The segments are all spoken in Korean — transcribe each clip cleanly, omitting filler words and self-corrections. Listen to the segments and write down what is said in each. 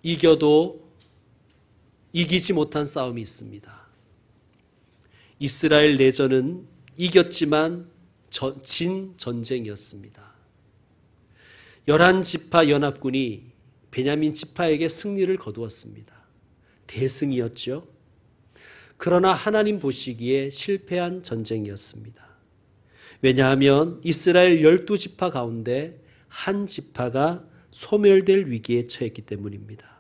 이겨도 이기지 못한 싸움이 있습니다. 이스라엘 내전은 이겼지만 진 전쟁이었습니다. 11지파 연합군이 베냐민 지파에게 승리를 거두었습니다. 대승이었죠. 그러나 하나님 보시기에 실패한 전쟁이었습니다. 왜냐하면 이스라엘 12지파 가운데 한 지파가 소멸될 위기에 처했기 때문입니다.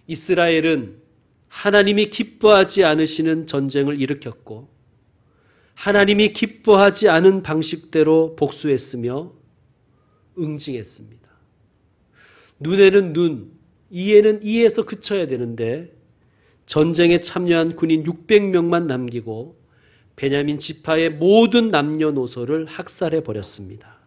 이스라엘은 하나님이 기뻐하지 않으시는 전쟁을 일으켰고 하나님이 기뻐하지 않은 방식대로 복수했으며 응징했습니다. 눈에는 눈, 이에는 이에서 그쳐야 되는데 전쟁에 참여한 군인 600명만 남기고 베냐민 지파의 모든 남녀노소를 학살해 버렸습니다.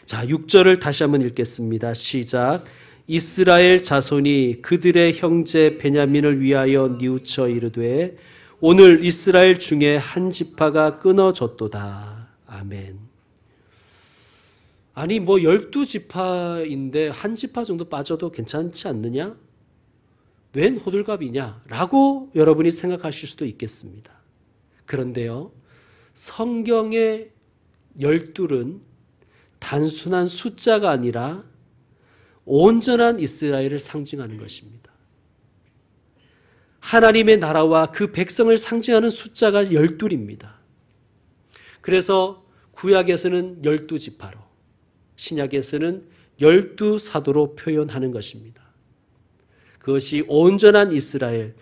자, 6절을 다시 한번 읽겠습니다. 시작. 이스라엘 자손이 그들의 형제 베냐민을 위하여 뉘우쳐 이르되 오늘 이스라엘 중에 한 지파가 끊어졌도다. 아멘. 아니 12지파인데 한 지파 정도 빠져도 괜찮지 않느냐? 웬 호들갑이냐? 라고 여러분이 생각하실 수도 있겠습니다. 그런데요, 성경의 12은 단순한 숫자가 아니라 온전한 이스라엘을 상징하는 것입니다. 하나님의 나라와 그 백성을 상징하는 숫자가 12입니다. 그래서 구약에서는 12지파로, 신약에서는 12사도로 표현하는 것입니다. 그것이 온전한 이스라엘,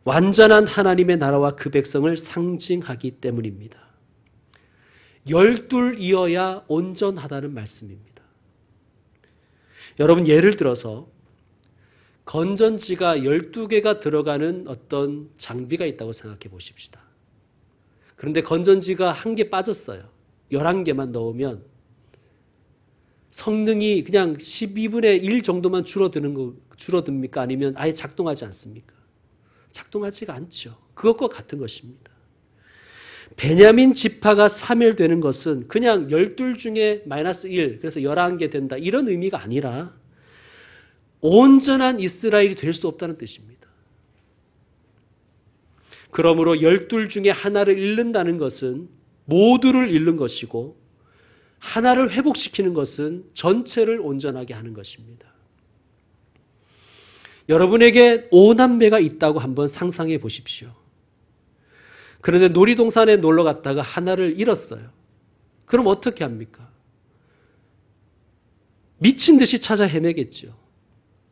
완전한 하나님의 나라와 그 백성을 상징하기 때문입니다. 12이어야 온전하다는 말씀입니다. 여러분 예를 들어서 건전지가 12개가 들어가는 어떤 장비가 있다고 생각해 보십시다. 그런데 건전지가 한 개 빠졌어요. 11개만 넣으면 성능이 그냥 12분의 1 정도만 줄어듭니까? 아니면 아예 작동하지 않습니까? 작동하지가 않죠. 그것과 같은 것입니다. 베냐민 지파가 사멸되는 것은 그냥 12 중에 -1, 그래서 11개 된다. 이런 의미가 아니라 온전한 이스라엘이 될 수 없다는 뜻입니다. 그러므로 12 중에 하나를 잃는다는 것은 모두를 잃는 것이고 하나를 회복시키는 것은 전체를 온전하게 하는 것입니다. 여러분에게 5남매가 있다고 한번 상상해 보십시오. 그런데 놀이동산에 놀러 갔다가 하나를 잃었어요. 그럼 어떻게 합니까? 미친 듯이 찾아 헤매겠죠.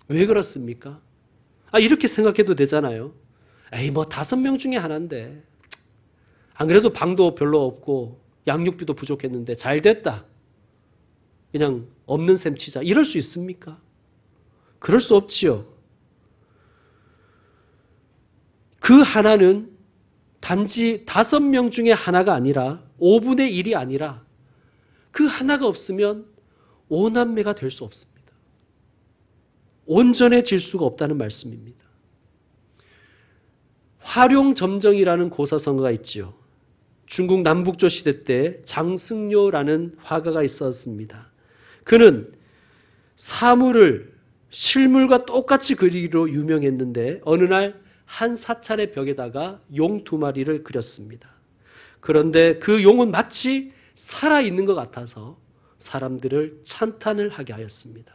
왜 그렇습니까? 이렇게 생각해도 되잖아요. 에이, 5명 중에 하나인데. 안 그래도 방도 별로 없고 양육비도 부족했는데 잘 됐다. 그냥 없는 셈 치자. 이럴 수 있습니까? 그럴 수 없지요. 그 하나는 단지 5명 중에 하나가 아니라 5분의 1이 아니라 그 하나가 없으면 5남매가 될 수 없습니다. 온전해질 수가 없다는 말씀입니다. 화룡점정이라는 고사성어가 있지요. 중국 남북조 시대 때 장승료라는 화가가 있었습니다. 그는 사물을 실물과 똑같이 그리기로 유명했는데 어느 날 한 사찰의 벽에다가 용 2마리를 그렸습니다. 그런데 그 용은 마치 살아있는 것 같아서 사람들을 찬탄을 하게 하였습니다.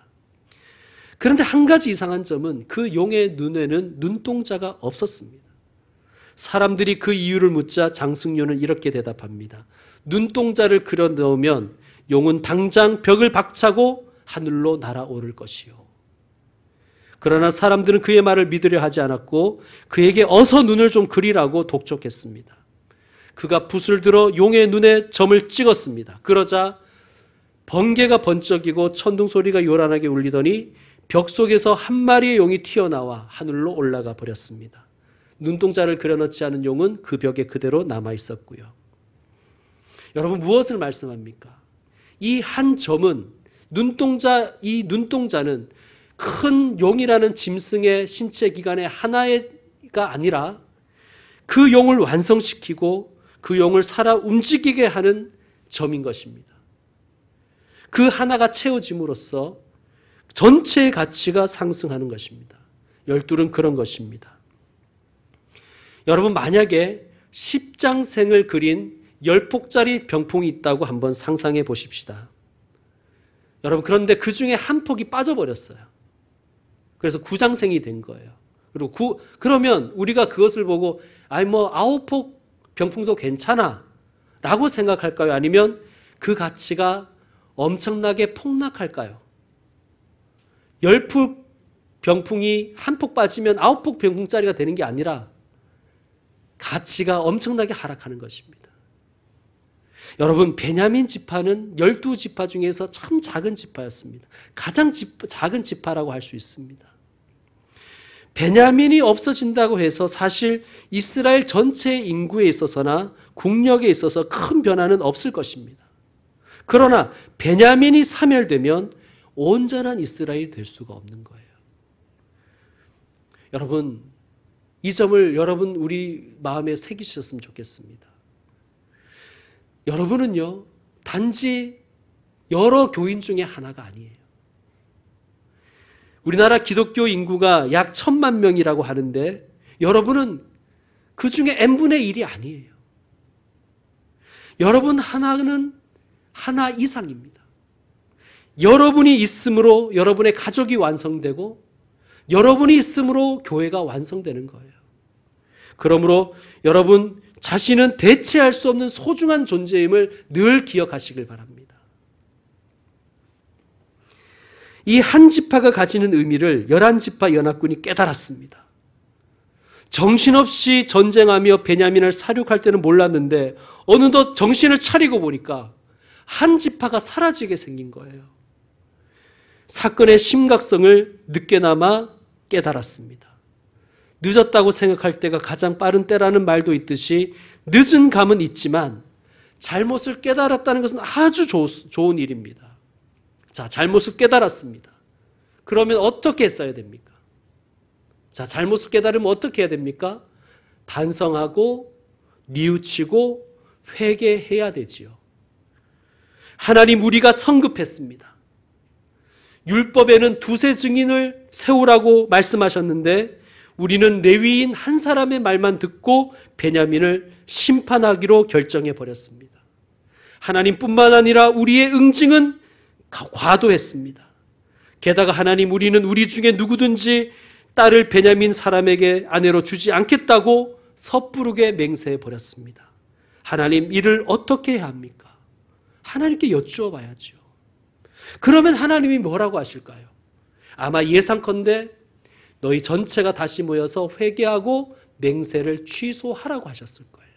그런데 한 가지 이상한 점은 그 용의 눈에는 눈동자가 없었습니다. 사람들이 그 이유를 묻자 장승료는 이렇게 대답합니다. 눈동자를 그려 넣으면 용은 당장 벽을 박차고 하늘로 날아오를 것이요. 그러나 사람들은 그의 말을 믿으려 하지 않았고 그에게 어서 눈을 좀 그리라고 독촉했습니다. 그가 붓을 들어 용의 눈에 점을 찍었습니다. 그러자 번개가 번쩍이고 천둥 소리가 요란하게 울리더니 벽 속에서 한 마리의 용이 튀어나와 하늘로 올라가 버렸습니다. 눈동자를 그려넣지 않은 용은 그 벽에 그대로 남아 있었고요. 여러분 무엇을 말씀합니까? 이 한 점은 이 눈동자는 큰 용이라는 짐승의 신체 기관의 하나가 아니라 그 용을 완성시키고 그 용을 살아 움직이게 하는 점인 것입니다. 그 하나가 채워짐으로써 전체의 가치가 상승하는 것입니다. 12는 그런 것입니다. 여러분 만약에 십장생을 그린 10폭짜리 병풍이 있다고 한번 상상해 보십시다. 여러분 그런데 그 중에 한 폭이 빠져버렸어요. 그래서 9장생이 된 거예요. 그리고 그러면 우리가 그것을 보고 아니 뭐 9폭 병풍도 괜찮아 라고 생각할까요? 아니면 그 가치가 엄청나게 폭락할까요? 10폭 병풍이 한 폭 빠지면 9폭 병풍짜리가 되는 게 아니라 가치가 엄청나게 하락하는 것입니다. 여러분 베냐민 지파는 12지파 중에서 참 작은 지파였습니다. 가장 작은 지파라고 할 수 있습니다. 베냐민이 없어진다고 해서 사실 이스라엘 전체의 인구에 있어서나 국력에 있어서 큰 변화는 없을 것입니다. 그러나 베냐민이 사멸되면 온전한 이스라엘이 될 수가 없는 거예요. 여러분 이 점을 여러분 우리 마음에 새기셨으면 좋겠습니다. 여러분은요 단지 여러 교인 중에 하나가 아니에요. 우리나라 기독교 인구가 약 1000만 명이라고 하는데 여러분은 그 중에 n분의 1이 아니에요. 여러분 하나는 하나 이상입니다. 여러분이 있음으로 여러분의 가족이 완성되고 여러분이 있음으로 교회가 완성되는 거예요. 그러므로 여러분 자신은 대체할 수 없는 소중한 존재임을 늘 기억하시길 바랍니다. 이 한 지파가 가지는 의미를 11지파 연합군이 깨달았습니다. 정신없이 전쟁하며 베냐민을 사륙할 때는 몰랐는데 어느덧 정신을 차리고 보니까 한 지파가 사라지게 생긴 거예요. 사건의 심각성을 늦게나마 깨달았습니다. 늦었다고 생각할 때가 가장 빠른 때라는 말도 있듯이 늦은 감은 있지만 잘못을 깨달았다는 것은 아주 좋은 일입니다. 자, 잘못을 깨달았습니다. 그러면 어떻게 했어야 됩니까? 자, 잘못을 깨달으면 어떻게 해야 됩니까? 반성하고 뉘우치고 회개해야 되지요. 하나님 우리가 성급했습니다. 율법에는 두세 증인을 세우라고 말씀하셨는데 우리는 레위인 한 사람의 말만 듣고 베냐민을 심판하기로 결정해 버렸습니다. 하나님뿐만 아니라 우리의 응징은 과도했습니다. 게다가 하나님 우리는 우리 중에 누구든지 딸을 베냐민 사람에게 아내로 주지 않겠다고 섣부르게 맹세해 버렸습니다. 하나님 이를 어떻게 해야 합니까? 하나님께 여쭈어 봐야죠. 그러면 하나님이 뭐라고 하실까요? 아마 예상컨대 너희 전체가 다시 모여서 회개하고 맹세를 취소하라고 하셨을 거예요.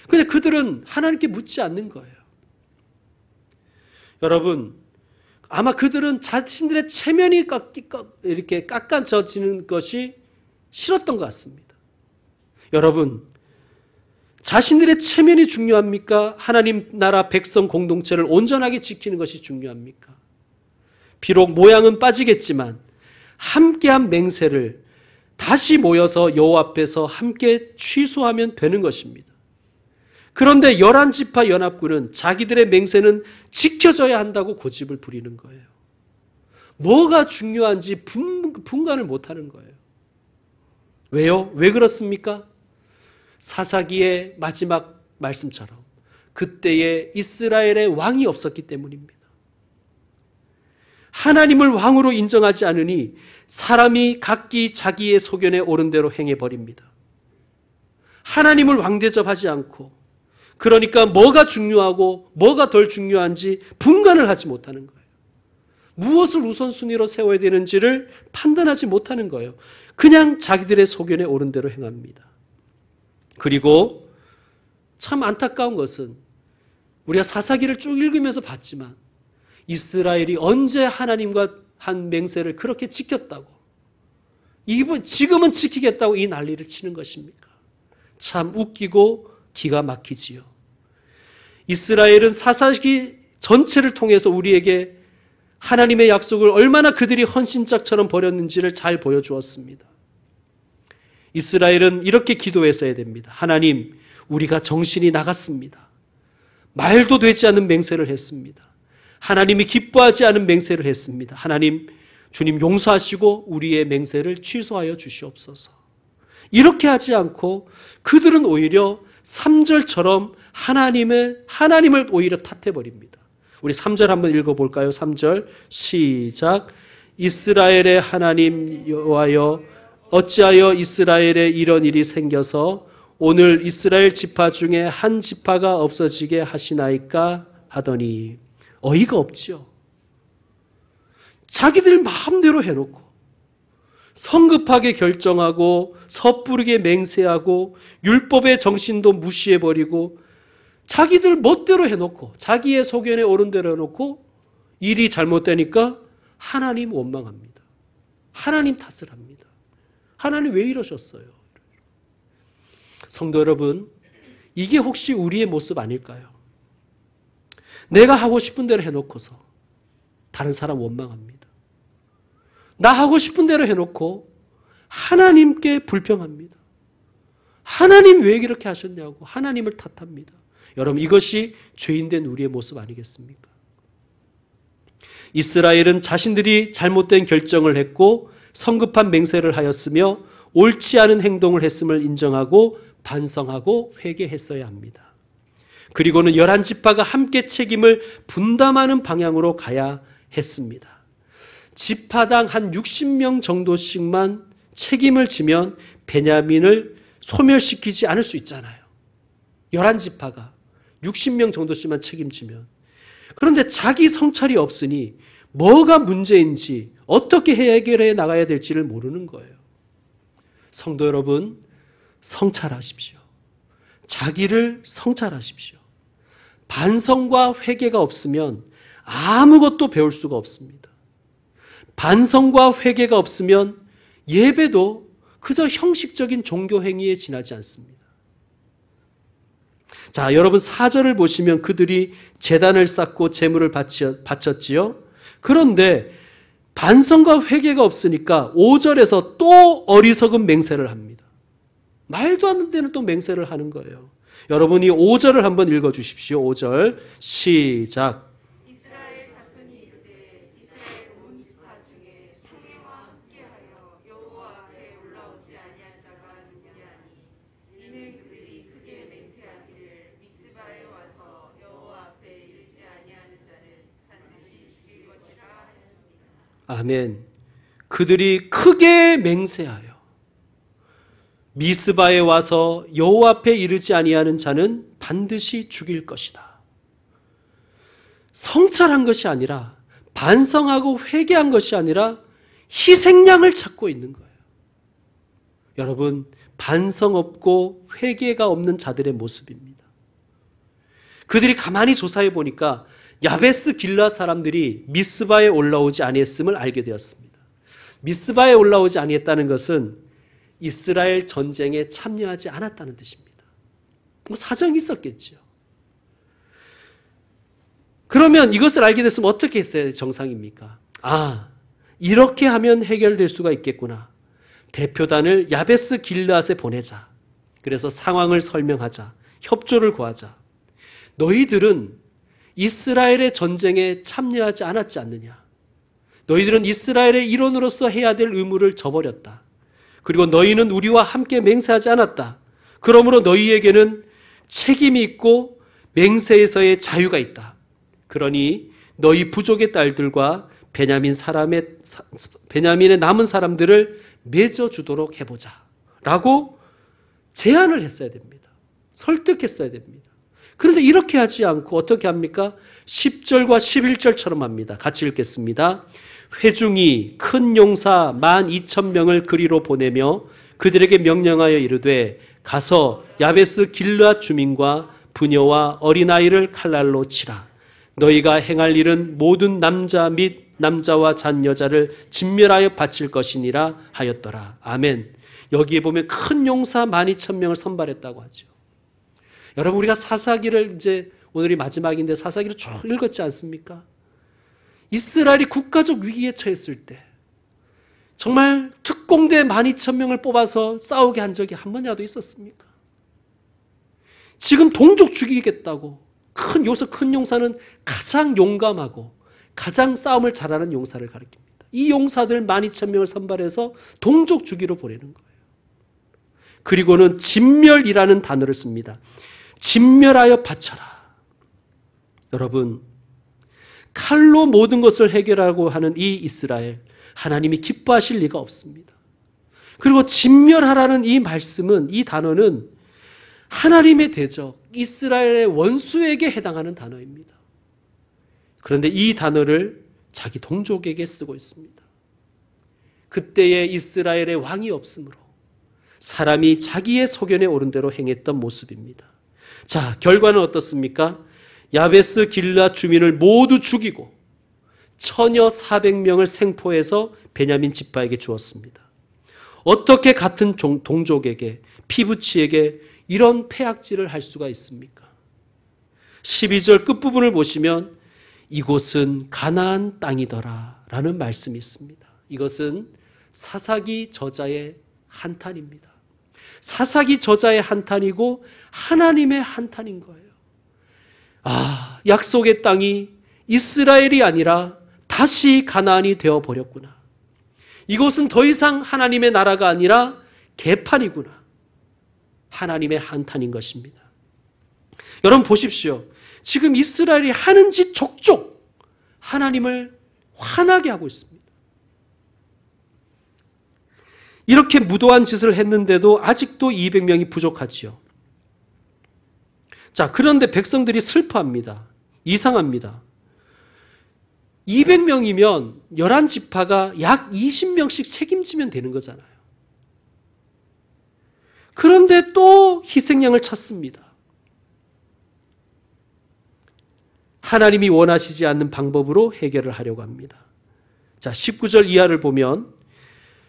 그런데 그들은 하나님께 묻지 않는 거예요. 여러분, 아마 그들은 자신들의 체면이 이렇게 깎아져지는 것이 싫었던 것 같습니다. 여러분, 자신들의 체면이 중요합니까? 하나님 나라 백성 공동체를 온전하게 지키는 것이 중요합니까? 비록 모양은 빠지겠지만 함께한 맹세를 다시 모여서 여호와 앞에서 함께 취소하면 되는 것입니다. 그런데 11지파 연합군은 자기들의 맹세는 지켜져야 한다고 고집을 부리는 거예요. 뭐가 중요한지 분간을 못하는 거예요. 왜요? 왜 그렇습니까? 사사기의 마지막 말씀처럼 그때에 이스라엘의 왕이 없었기 때문입니다. 하나님을 왕으로 인정하지 않으니 사람이 각기 자기의 소견에 옳은 대로 행해버립니다. 하나님을 왕 대접하지 않고 그러니까 뭐가 중요하고 뭐가 덜 중요한지 분간을 하지 못하는 거예요. 무엇을 우선순위로 세워야 되는지를 판단하지 못하는 거예요. 그냥 자기들의 소견에 옳은 대로 행합니다. 그리고 참 안타까운 것은 우리가 사사기를 쭉 읽으면서 봤지만 이스라엘이 언제 하나님과 한 맹세를 그렇게 지켰다고 지금은 지키겠다고 이 난리를 치는 것입니까? 참 웃기고 기가 막히지요. 이스라엘은 사사기 전체를 통해서 우리에게 하나님의 약속을 얼마나 그들이 헌신짝처럼 버렸는지를 잘 보여주었습니다. 이스라엘은 이렇게 기도했어야 됩니다. 하나님, 우리가 정신이 나갔습니다. 말도 되지 않는 맹세를 했습니다. 하나님이 기뻐하지 않은 맹세를 했습니다. 하나님, 주님 용서하시고 우리의 맹세를 취소하여 주시옵소서. 이렇게 하지 않고 그들은 오히려 3절처럼 하나님을 오히려 탓해버립니다. 우리 3절 한번 읽어볼까요? 3절 시작. 이스라엘의 하나님 여호와여, 어찌하여 이스라엘에 이런 일이 생겨서 오늘 이스라엘 지파 중에 한 지파가 없어지게 하시나이까 하더니, 어이가 없지요. 자기들 마음대로 해놓고 성급하게 결정하고 섣부르게 맹세하고 율법의 정신도 무시해버리고 자기들 멋대로 해놓고 자기의 소견에 옳은 대로 해놓고 일이 잘못되니까 하나님 원망합니다. 하나님 탓을 합니다. 하나님 왜 이러셨어요? 성도 여러분, 이게 혹시 우리의 모습 아닐까요? 내가 하고 싶은 대로 해놓고서 다른 사람 원망합니다. 나 하고 싶은 대로 해놓고 하나님께 불평합니다. 하나님 왜 이렇게 하셨냐고 하나님을 탓합니다. 여러분, 이것이 죄인된 우리의 모습 아니겠습니까? 이스라엘은 자신들이 잘못된 결정을 했고 성급한 맹세를 하였으며 옳지 않은 행동을 했음을 인정하고 반성하고 회개했어야 합니다. 그리고는 11지파가 함께 책임을 분담하는 방향으로 가야 했습니다. 지파당 한 60명 정도씩만 책임을 지면 베냐민을 소멸시키지 않을 수 있잖아요. 11지파가 60명 정도씩만 책임지면. 그런데 자기 성찰이 없으니 뭐가 문제인지 어떻게 해결해 나가야 될지를 모르는 거예요. 성도 여러분, 성찰하십시오. 자기를 성찰하십시오. 반성과 회개가 없으면 아무것도 배울 수가 없습니다. 반성과 회개가 없으면 예배도 그저 형식적인 종교 행위에 지나지 않습니다. 자, 여러분 4절을 보시면 그들이 제단을 쌓고 제물을 바쳤지요. 그런데 반성과 회개가 없으니까 5절에서 또 어리석은 맹세를 합니다. 말도 안 되는 또 맹세를 하는 거예요. 여러분이 5절을 한번 읽어주십시오. 5절 시작. 이스라엘 자손이 이르되 이스라엘 온 지파 중에 총회와 함께하여 여호와 앞에 올라오지 아니한 자가 누구냐니 이는 그들이 크게 맹세하기를 미스바에 와서 여호와 앞에 이르지 아니하는 자는 반드시 죽일 것이라 하였습니다. 아멘. 그들이 크게 맹세하여 미스바에 와서 여호와 앞에 이르지 아니하는 자는 반드시 죽일 것이다. 성찰한 것이 아니라 반성하고 회개한 것이 아니라 희생양을 찾고 있는 거예요. 여러분, 반성 없고 회개가 없는 자들의 모습입니다. 그들이 가만히 조사해 보니까 야베스 길라 사람들이 미스바에 올라오지 아니했음을 알게 되었습니다. 미스바에 올라오지 아니했다는 것은 이스라엘 전쟁에 참여하지 않았다는 뜻입니다. 뭐 사정이 있었겠죠. 그러면 이것을 알게 됐으면 어떻게 했어야 정상입니까? 아, 이렇게 하면 해결될 수가 있겠구나. 대표단을 야베스 길르앗에 보내자. 그래서 상황을 설명하자. 협조를 구하자. 너희들은 이스라엘의 전쟁에 참여하지 않았지 않느냐. 너희들은 이스라엘의 일원으로서 해야 될 의무를 저버렸다. 그리고 너희는 우리와 함께 맹세하지 않았다. 그러므로 너희에게는 책임이 있고 맹세에서의 자유가 있다. 그러니 너희 부족의 딸들과 베냐민의 남은 사람들을 맺어주도록 해보자. 라고 제안을 했어야 됩니다. 설득했어야 됩니다. 그런데 이렇게 하지 않고 어떻게 합니까? 10절과 11절처럼 합니다. 같이 읽겠습니다. 회중이 큰 용사 12,000명을 그리로 보내며 그들에게 명령하여 이르되 가서 야베스 길르앗 주민과 부녀와 어린아이를 칼날로 치라. 너희가 행할 일은 모든 남자 및 남자와 잔 여자를 진멸하여 바칠 것이니라 하였더라. 아멘. 여기에 보면 큰 용사 12,000명을 선발했다고 하죠. 여러분, 우리가 사사기를 이제 오늘이 마지막인데 사사기를 쭉 읽었지 않습니까? 이스라엘이 국가적 위기에 처했을 때 정말 특공대 12,000명을 뽑아서 싸우게 한 적이 한 번이라도 있었습니까? 지금 동족 죽이겠다고 여기서 큰 용사는 가장 용감하고 가장 싸움을 잘하는 용사를 가리킵니다. 이 용사들 12,000명을 선발해서 동족 주기로 보내는 거예요. 그리고는 진멸이라는 단어를 씁니다. 진멸하여 바쳐라. 여러분, 칼로 모든 것을 해결하고 하는 이 이스라엘, 하나님이 기뻐하실 리가 없습니다. 그리고 진멸하라는 이 말씀은, 이 단어는 하나님의 대적, 이스라엘의 원수에게 해당하는 단어입니다. 그런데 이 단어를 자기 동족에게 쓰고 있습니다. 그때의 이스라엘의 왕이 없으므로 사람이 자기의 소견에 오른 대로 행했던 모습입니다. 자, 결과는 어떻습니까? 야베스 길라 주민을 모두 죽이고 처녀 400명을 생포해서 베냐민 지파에게 주었습니다. 어떻게 같은 동족에게, 피부치에게 이런 폐악질을 할 수가 있습니까? 12절 끝부분을 보시면 이곳은 가나안 땅이더라 라는 말씀이 있습니다. 이것은 사사기 저자의 한탄입니다. 사사기 저자의 한탄이고 하나님의 한탄인 거예요. 약속의 땅이 이스라엘이 아니라 다시 가나안이 되어버렸구나. 이곳은 더 이상 하나님의 나라가 아니라 개판이구나. 하나님의 한탄인 것입니다. 여러분 보십시오. 지금 이스라엘이 하는 짓 족족 하나님을 화나게 하고 있습니다. 이렇게 무도한 짓을 했는데도 아직도 200명이 부족하지요. 자, 그런데 백성들이 슬퍼합니다. 이상합니다. 200명이면 11지파가 약 20명씩 책임지면 되는 거잖아요. 그런데 또 희생양을 찾습니다. 하나님이 원하시지 않는 방법으로 해결을 하려고 합니다. 자, 19절 이하를 보면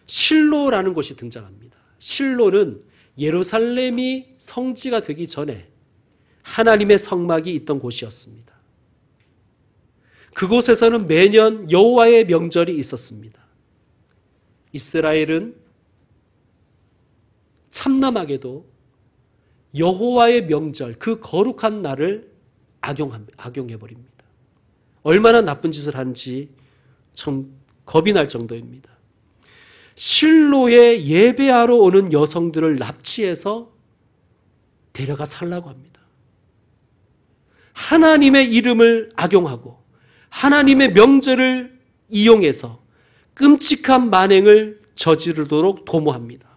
실로라는 곳이 등장합니다. 실로는 예루살렘이 성지가 되기 전에 하나님의 성막이 있던 곳이었습니다. 그곳에서는 매년 여호와의 명절이 있었습니다. 이스라엘은 참남하게도 여호와의 명절, 그 거룩한 날을 악용해버립니다. 얼마나 나쁜 짓을 하는지 참 겁이 날 정도입니다. 실로에 예배하러 오는 여성들을 납치해서 데려가 살라고 합니다. 하나님의 이름을 악용하고 하나님의 명절을 이용해서 끔찍한 만행을 저지르도록 도모합니다.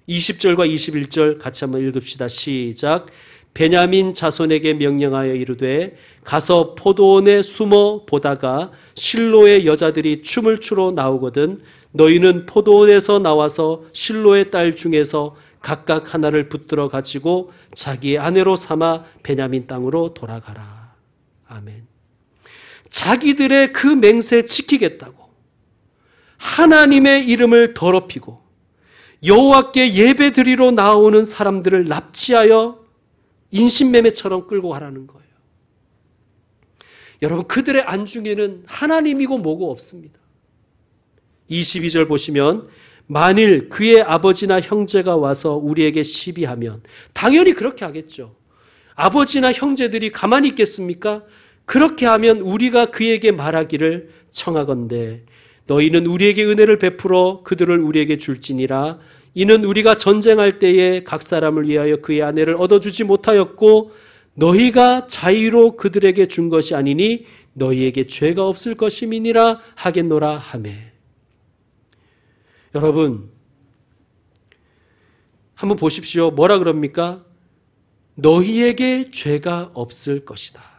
20절과 21절 같이 한번 읽읍시다. 시작. 베냐민 자손에게 명령하여 이르되 가서 포도원에 숨어 보다가 실로의 여자들이 춤을 추러 나오거든 너희는 포도원에서 나와서 실로의 딸 중에서 각각 하나를 붙들어 가지고 자기의 아내로 삼아 베냐민 땅으로 돌아가라. 아멘. 자기들의 그 맹세 지키겠다고 하나님의 이름을 더럽히고 여호와께 예배드리러 나오는 사람들을 납치하여 인신매매처럼 끌고 가라는 거예요. 여러분, 그들의 안중에는 하나님이고 뭐고 없습니다. 22절 보시면 만일 그의 아버지나 형제가 와서 우리에게 시비하면, 당연히 그렇게 하겠죠. 아버지나 형제들이 가만히 있겠습니까? 그렇게 하면 우리가 그에게 말하기를 청하건대 너희는 우리에게 은혜를 베풀어 그들을 우리에게 줄지니라. 이는 우리가 전쟁할 때에 각 사람을 위하여 그의 아내를 얻어주지 못하였고 너희가 자의로 그들에게 준 것이 아니니 너희에게 죄가 없을 것임이니라 하겠노라 하매. 여러분, 한번 보십시오. 뭐라 그럽니까? 너희에게 죄가 없을 것이다.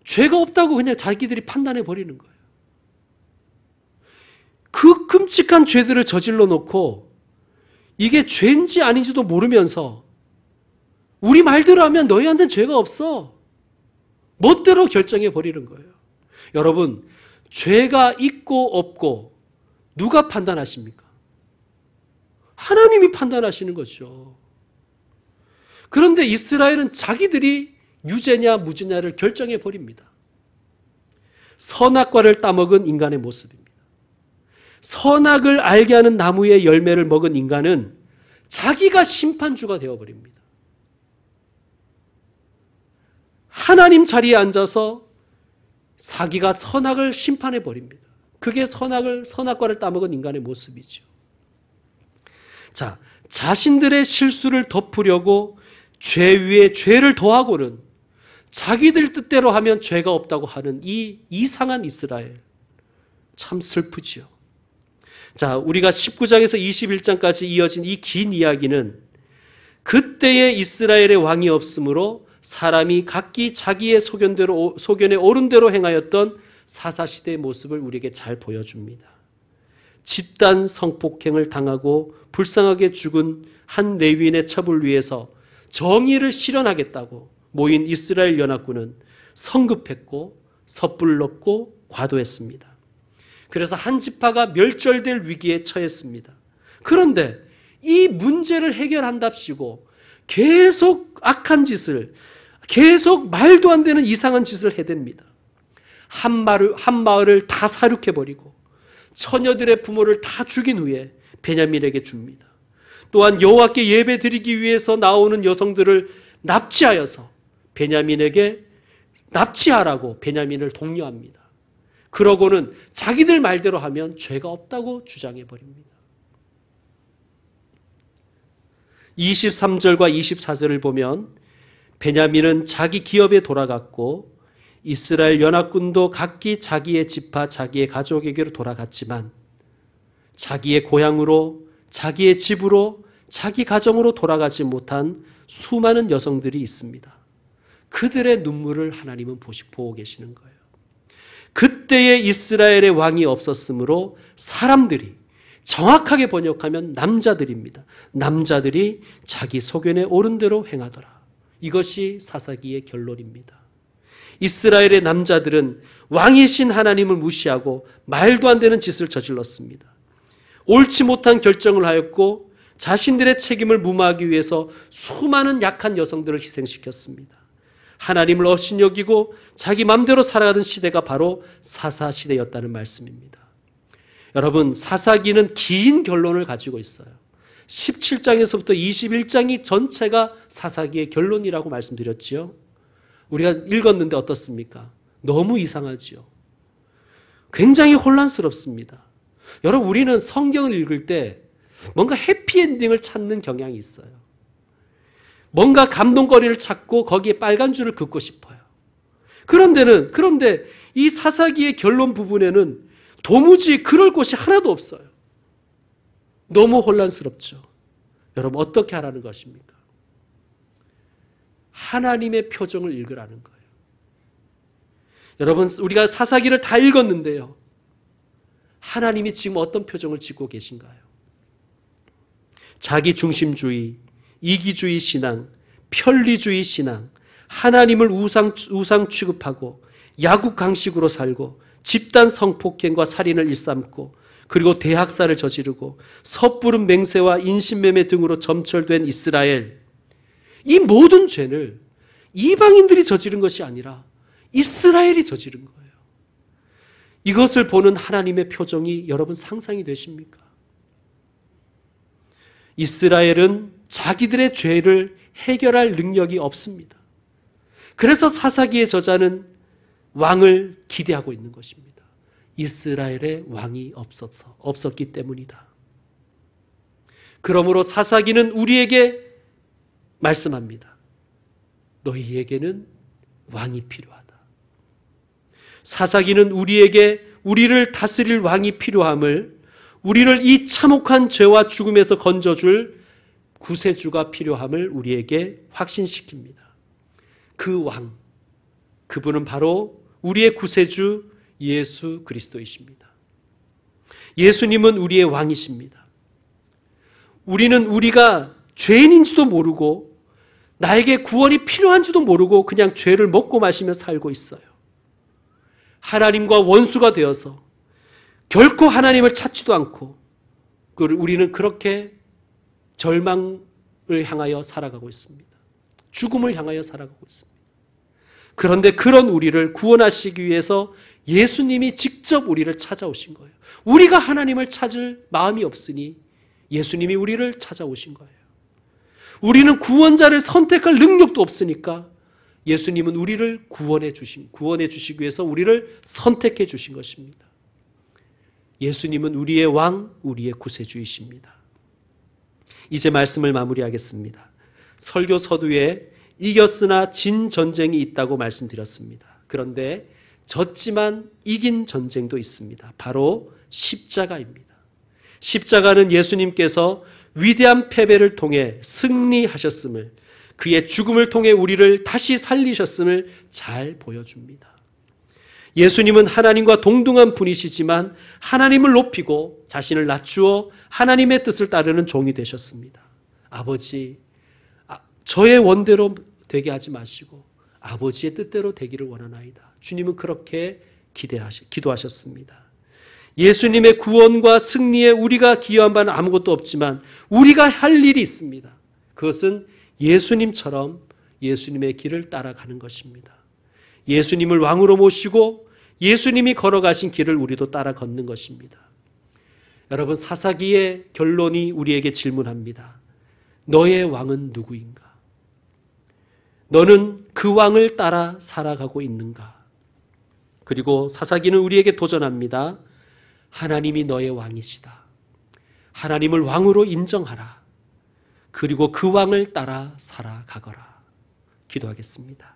죄가 없다고 그냥 자기들이 판단해 버리는 거예요. 그 끔찍한 죄들을 저질러 놓고 이게 죄인지 아닌지도 모르면서 우리 말대로 하면 너희한테는 죄가 없어. 멋대로 결정해 버리는 거예요. 여러분, 죄가 있고 없고 누가 판단하십니까? 하나님이 판단하시는 거죠. 그런데 이스라엘은 자기들이 유죄냐 무죄냐를 결정해 버립니다. 선악과를 따먹은 인간의 모습입니다. 선악을 알게 하는 나무의 열매를 먹은 인간은 자기가 심판주가 되어버립니다. 하나님 자리에 앉아서 자기가 선악을 심판해 버립니다. 그게 선악과를 따먹은 인간의 모습이죠. 자, 자신들의 실수를 덮으려고 죄 위에 죄를 더하고는 자기들 뜻대로 하면 죄가 없다고 하는 이 이상한 이스라엘. 참 슬프지요. 자, 우리가 19장에서 21장까지 이어진 이 긴 이야기는 그때의 이스라엘의 왕이 없으므로 사람이 각기 자기의 소견에 옳은 대로 행하였던 사사시대의 모습을 우리에게 잘 보여줍니다. 집단 성폭행을 당하고 불쌍하게 죽은 한 레위인의 첩을 위해서 정의를 실현하겠다고 모인 이스라엘 연합군은 성급했고 섣불렀고 과도했습니다. 그래서 한 지파가 멸절될 위기에 처했습니다. 그런데 이 문제를 해결한답시고 계속 악한 짓을, 계속 말도 안 되는 이상한 짓을 해댑니다. 한 마을을 다 사륙해버리고 처녀들의 부모를 다 죽인 후에 베냐민에게 줍니다. 또한 여호와께 예배드리기 위해서 나오는 여성들을 납치하여서 베냐민에게 납치하라고 베냐민을 독려합니다. 그러고는 자기들 말대로 하면 죄가 없다고 주장해버립니다. 23절과 24절을 보면 베냐민은 자기 기업에 돌아갔고 이스라엘 연합군도 각기 자기의 지파, 자기의 가족에게로 돌아갔지만 자기의 고향으로, 자기의 집으로, 자기 가정으로 돌아가지 못한 수많은 여성들이 있습니다. 그들의 눈물을 하나님은 보고 계시는 거예요. 그때의 이스라엘의 왕이 없었으므로 사람들이, 정확하게 번역하면 남자들입니다. 남자들이 자기 소견에 옳은 대로 행하더라. 이것이 사사기의 결론입니다. 이스라엘의 남자들은 왕이신 하나님을 무시하고 말도 안 되는 짓을 저질렀습니다. 옳지 못한 결정을 하였고 자신들의 책임을 무마하기 위해서 수많은 약한 여성들을 희생시켰습니다. 하나님을 업신여기고 자기 맘대로 살아가던 시대가 바로 사사시대였다는 말씀입니다. 여러분, 사사기는 긴 결론을 가지고 있어요. 17장에서부터 21장이 전체가 사사기의 결론이라고 말씀드렸지요. 우리가 읽었는데 어떻습니까? 너무 이상하지요. 굉장히 혼란스럽습니다. 여러분, 우리는 성경을 읽을 때 뭔가 해피엔딩을 찾는 경향이 있어요. 뭔가 감동거리를 찾고 거기에 빨간 줄을 긋고 싶어요. 그런데 이 사사기의 결론 부분에는 도무지 그럴 곳이 하나도 없어요. 너무 혼란스럽죠. 여러분, 어떻게 하라는 것입니까? 하나님의 표정을 읽으라는 거예요. 여러분, 우리가 사사기를 다 읽었는데요. 하나님이 지금 어떤 표정을 짓고 계신가요? 자기중심주의, 이기주의 신앙, 편리주의 신앙, 하나님을 우상 취급하고 야국강식으로 살고 집단 성폭행과 살인을 일삼고 그리고 대학살을 저지르고 섣부른 맹세와 인신매매 등으로 점철된 이스라엘, 이 모든 죄를 이방인들이 저지른 것이 아니라 이스라엘이 저지른 거예요. 이것을 보는 하나님의 표정이 여러분 상상이 되십니까? 이스라엘은 자기들의 죄를 해결할 능력이 없습니다. 그래서 사사기의 저자는 왕을 기대하고 있는 것입니다. 이스라엘의 왕이 없었기 때문이다. 그러므로 사사기는 우리에게 말씀합니다. 너희에게는 왕이 필요하다. 사사기는 우리를 다스릴 왕이 필요함을, 우리를 이 참혹한 죄와 죽음에서 건져줄 구세주가 필요함을 우리에게 확신시킵니다. 그 왕, 그분은 바로 우리의 구세주 예수 그리스도이십니다. 예수님은 우리의 왕이십니다. 우리는 우리가 죄인인지도 모르고 나에게 구원이 필요한지도 모르고 그냥 죄를 먹고 마시며 살고 있어요. 하나님과 원수가 되어서 결코 하나님을 찾지도 않고 우리는 그렇게 절망을 향하여 살아가고 있습니다. 죽음을 향하여 살아가고 있습니다. 그런데 그런 우리를 구원하시기 위해서 예수님이 직접 우리를 찾아오신 거예요. 우리가 하나님을 찾을 마음이 없으니 예수님이 우리를 찾아오신 거예요. 우리는 구원자를 선택할 능력도 없으니까 예수님은 우리를 구원해 주시기 위해서 우리를 선택해 주신 것입니다. 예수님은 우리의 왕, 우리의 구세주이십니다. 이제 말씀을 마무리하겠습니다. 설교 서두에 이겼으나 진 전쟁이 있다고 말씀드렸습니다. 그런데 졌지만 이긴 전쟁도 있습니다. 바로 십자가입니다. 십자가는 예수님께서 위대한 패배를 통해 승리하셨음을, 그의 죽음을 통해 우리를 다시 살리셨음을 잘 보여줍니다. 예수님은 하나님과 동등한 분이시지만 하나님을 높이고 자신을 낮추어 하나님의 뜻을 따르는 종이 되셨습니다. 아버지, 저의 원대로 되게 하지 마시고 아버지의 뜻대로 되기를 원하나이다. 주님은 그렇게 기도하셨습니다. 예수님의 구원과 승리에 우리가 기여한 바는 아무것도 없지만 우리가 할 일이 있습니다. 그것은 예수님처럼 예수님의 길을 따라가는 것입니다. 예수님을 왕으로 모시고 예수님이 걸어가신 길을 우리도 따라 걷는 것입니다. 여러분, 사사기의 결론이 우리에게 질문합니다. 너의 왕은 누구인가? 너는 그 왕을 따라 살아가고 있는가? 그리고 사사기는 우리에게 도전합니다. 하나님이 너의 왕이시다. 하나님을 왕으로 인정하라. 그리고 그 왕을 따라 살아가거라. 기도하겠습니다.